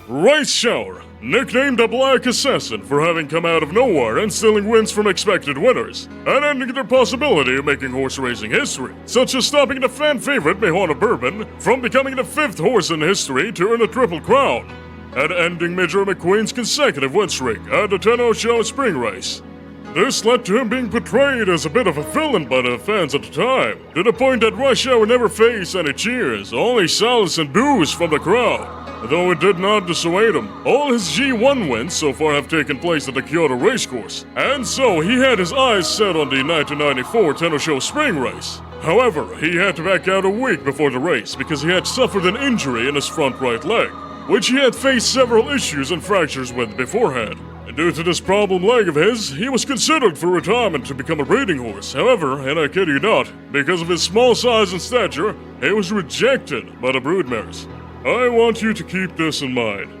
Rice Shower, nicknamed the Black Assassin for having come out of nowhere and stealing wins from expected winners, and ending the possibility of making horse racing history, such as stopping the fan favorite Mejana Bourbon from becoming the 5th horse in history to earn a Triple Crown, and ending Major McQueen's consecutive win streak at the 10 Show Spring Race. This led to him being portrayed as a bit of a villain by the fans at the time, to the point that Rice Shower never faced any cheers, only solace and boos from the crowd. Though it did not dissuade him, all his G1 wins so far have taken place at the Kyoto racecourse, and so he had his eyes set on the 1994 Tenno Show Spring Race. However, he had to back out a week before the race because he had suffered an injury in his front right leg, which he had faced several issues and fractures with beforehand. And due to this problem leg of his, he was considered for retirement to become a breeding horse. However, and I kid you not, because of his small size and stature, he was rejected by the broodmares. I want you to keep this in mind.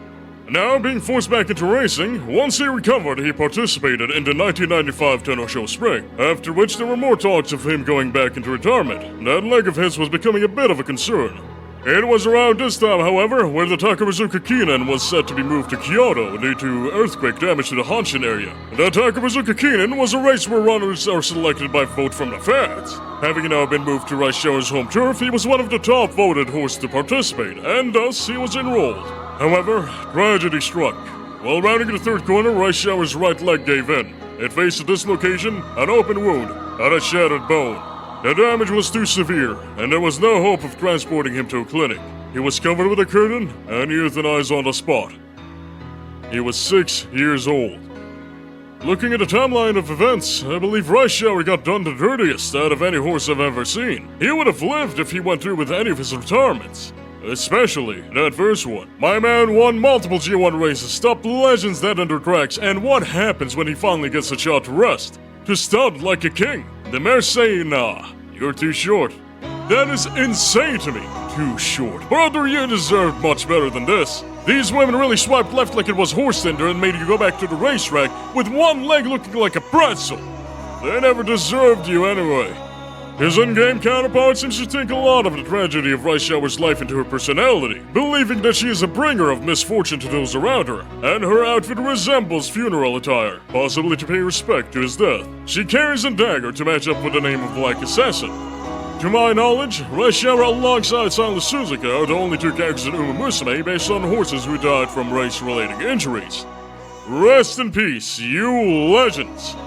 Now, being forced back into racing, once he recovered, he participated in the 1995 Tenno Show Spring, after which there were more talks of him going back into retirement. That leg of his was becoming a bit of a concern. It was around this time, however, where the Takarazuka Kinen was set to be moved to Kyoto due to earthquake damage to the Hanshin area. The Takarazuka Kinen was a race where runners are selected by vote from the fans. Having now been moved to Rice Shower's home turf, he was one of the top voted horses to participate, and thus he was enrolled. However, tragedy struck. While rounding the third corner, Rice Shower's right leg gave in. It faced a dislocation, an open wound, and a shattered bone. The damage was too severe, and there was no hope of transporting him to a clinic. He was covered with a curtain and euthanized on the spot. He was 6 years old. Looking at the timeline of events, I believe Rice Shower got done the dirtiest out of any horse I've ever seen. He would have lived if he went through with any of his retirements. Especially that first one. My man won multiple G1 races, stopped legends dead under tracks, and what happens when he finally gets a shot to rest? To stud like a king. The mares say, nah, you're too short. That is insane to me. Too short. Brother, you deserved much better than this. These women really swiped left like it was horse tender and made you go back to the racetrack with one leg looking like a pretzel. They never deserved you anyway. His in-game counterpart seems to think a lot of the tragedy of Rice Shower's life into her personality, believing that she is a bringer of misfortune to those around her, and her outfit resembles funeral attire, possibly to pay respect to his death. She carries a dagger to match up with the name of Black Assassin. To my knowledge, Rice Shower alongside Silent Suzuka are the only two characters in umamusume based on horses who died from race-related injuries. Rest in peace, you legends!